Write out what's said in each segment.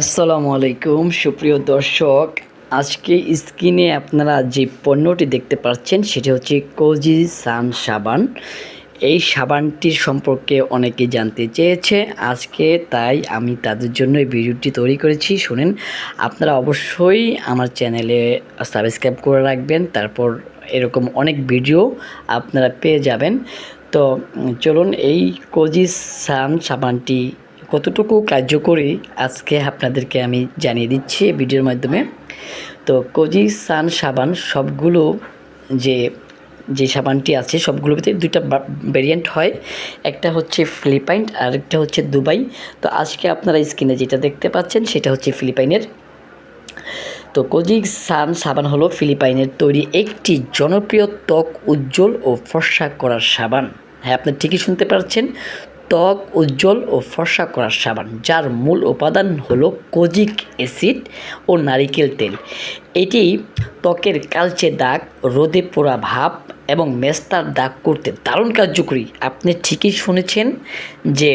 আসসালামু আলাইকুম সুপ্রিয় দর্শক। আজকে স্ক্রিনে আপনারা যে পণ্যটি দেখতে পাচ্ছেন সেটি হচ্ছে কোজি সান সাবান। এই সাবানটির সম্পর্কে অনেকে জানতে চেয়েছে, আজকে তাই আমি তাদের জন্য এই ভিডিওটি তৈরি করেছি। শুনেন, আপনারা অবশ্যই আমার চ্যানেলে সাবস্ক্রাইব করে রাখবেন, তারপর এরকম অনেক ভিডিও আপনারা পেয়ে যাবেন। তো চলুন, এই কোজি সান সাবানটি কতটুকু কার্যকরী আজকে আপনাদেরকে আমি জানিয়ে দিচ্ছি এই ভিডিওর মাধ্যমে। তো কোজি সান সাবান সবগুলো যে যে সাবানটি আছে সবগুলোর ভিতরে দুইটা ভেরিয়েন্ট হয়, একটা হচ্ছে ফিলিপাইন আর একটা হচ্ছে দুবাই। তো আজকে আপনারা স্ক্রিনে যেটা দেখতে পাচ্ছেন সেটা হচ্ছে ফিলিপাইনের। তো কোজি সান সাবান হলো ফিলিপাইনের তৈরি একটি জনপ্রিয় ত্বক উজ্জ্বল ও ফর্সা করার সাবান। হ্যাঁ, আপনি ঠিকই শুনতে পাচ্ছেন, ত্বক উজ্জ্বল ও ফর্সা করার সাবান, যার মূল উপাদান হলো কোজিক অ্যাসিড ও নারিকেল তেল। এটি ত্বকের কালচে দাগ, রোদে পোড়া ভাব এবং মেস্তার দাগ করতে দারুণ কার্যকরী। আপনি ঠিকই শুনেছেন যে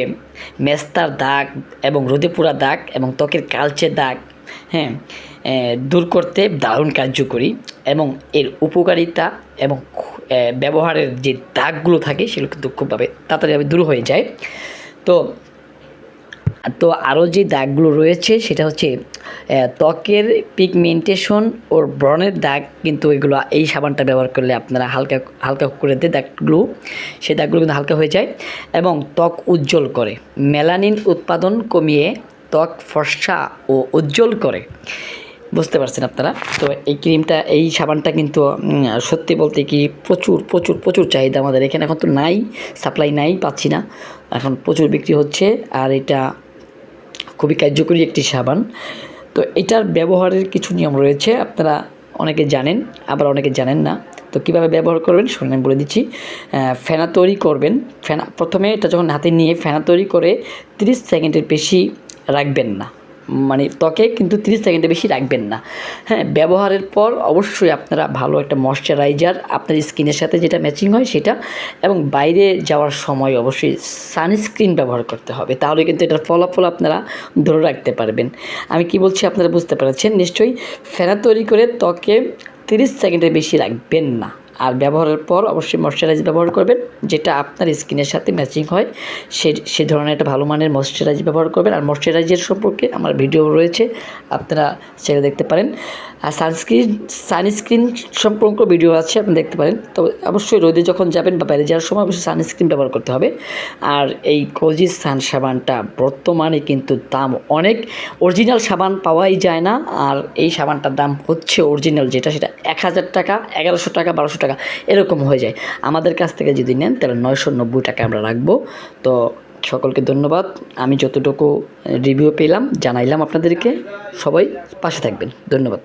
মেস্তার দাগ এবং রোদে পোড়া দাগ এবং ত্বকের কালচে দাগ, হ্যাঁ, দূর করতে দারুণ কার্যকরী। এবং এর উপকারিতা এবং ব্যবহারের যে দাগগুলো থাকে সেগুলো কিন্তু খুবভাবে তাড়াতাড়ি দূর হয়ে যায়। তো তো আরও যে দাগগুলো রয়েছে সেটা হচ্ছে ত্বকের পিগমেন্টেশন ও ব্রণের দাগ, কিন্তু এগুলো এই সাবানটা ব্যবহার করলে আপনারা হালকা হালকা করে দিয়ে দাগগুলো, সেই দাগগুলো কিন্তু হালকা হয়ে যায় এবং ত্বক উজ্জ্বল করে, মেলানিন উৎপাদন কমিয়ে ত্বক ফর্সা ও উজ্জ্বল করে। বুঝতে পারছেন আপনারা? তো এই ক্রিমটা, এই সাবানটা কিন্তু সত্যি বলতে কি প্রচুর প্রচুর প্রচুর চাহিদা আমাদের এখানে। এখন তো নাই, সাপ্লাই নাই, পাচ্ছি না, এখন প্রচুর বিক্রি হচ্ছে। আর এটা খুবই কার্যকরী একটি সাবান। তো এটার ব্যবহারের কিছু নিয়ম রয়েছে, আপনারা অনেকে জানেন আবার অনেকে জানেন না। তো কীভাবে ব্যবহার করবেন শুনুন, আমি বলে দিচ্ছি। ফেনা তৈরি করবেন। ফেনা প্রথমে এটা যখন হাতে নিয়ে ফেনা তৈরি করে 30 সেকেন্ডের বেশি রাখবেন না, মানে ত্বকে কিন্তু 30 সেকেন্ডের বেশি রাখবেন না। হ্যাঁ, ব্যবহারের পর অবশ্যই আপনারা ভালো একটা ময়শ্চারাইজার, আপনার স্কিনের সাথে যেটা ম্যাচিং হয় সেটা, এবং বাইরে যাওয়ার সময় অবশ্যই সানস্ক্রিন ব্যবহার করতে হবে, তাহলে কিন্তু এটার ফলাফল আপনারা ধরে রাখতে পারবেন। আমি কি বলছি আপনারা বুঝতে পেরেছেন নিশ্চয়ই। ফেনা তৈরি করে ত্বকে 30 সেকেন্ডের বেশি রাখবেন না, আর ব্যবহারের পর অবশ্যই ময়শ্চারাইজ ব্যবহার করবেন, যেটা আপনার স্কিনের সাথে ম্যাচিং হয় সে ধরনের একটা ভালো মানের ময়শ্চারাইজ ব্যবহার করবেন। আর ময়শ্চারাইজের সম্পর্কে আমার ভিডিও রয়েছে, আপনারা সেটা দেখতে পারেন। আর সানস্ক্রিন সম্পর্ক ভিডিও আছে, আপনি দেখতে পারেন। তো অবশ্যই রোদে যখন যাবেন বা বাইরে যাওয়ার সময় অবশ্যই সানস্ক্রিন ব্যবহার করতে হবে। আর এই কোজি সান সাবানটা বর্তমানে কিন্তু দাম অনেক, অরিজিনাল সাবান পাওয়াই যায় না। আর এই সাবানটার দাম হচ্ছে অরিজিনাল যেটা, সেটা 1000 টাকা, 1100 টাকা, 1200 টাকা এরকম হয়ে যায়। আমাদের কাছ থেকে যদি নেন তাহলে 990 টাকা আমরা রাখবো। তো সকলকে ধন্যবাদ। আমি যতটুকু রিভিউ পেলাম জানাইলাম আপনাদেরকে। সবাই পাশে থাকবেন। ধন্যবাদ।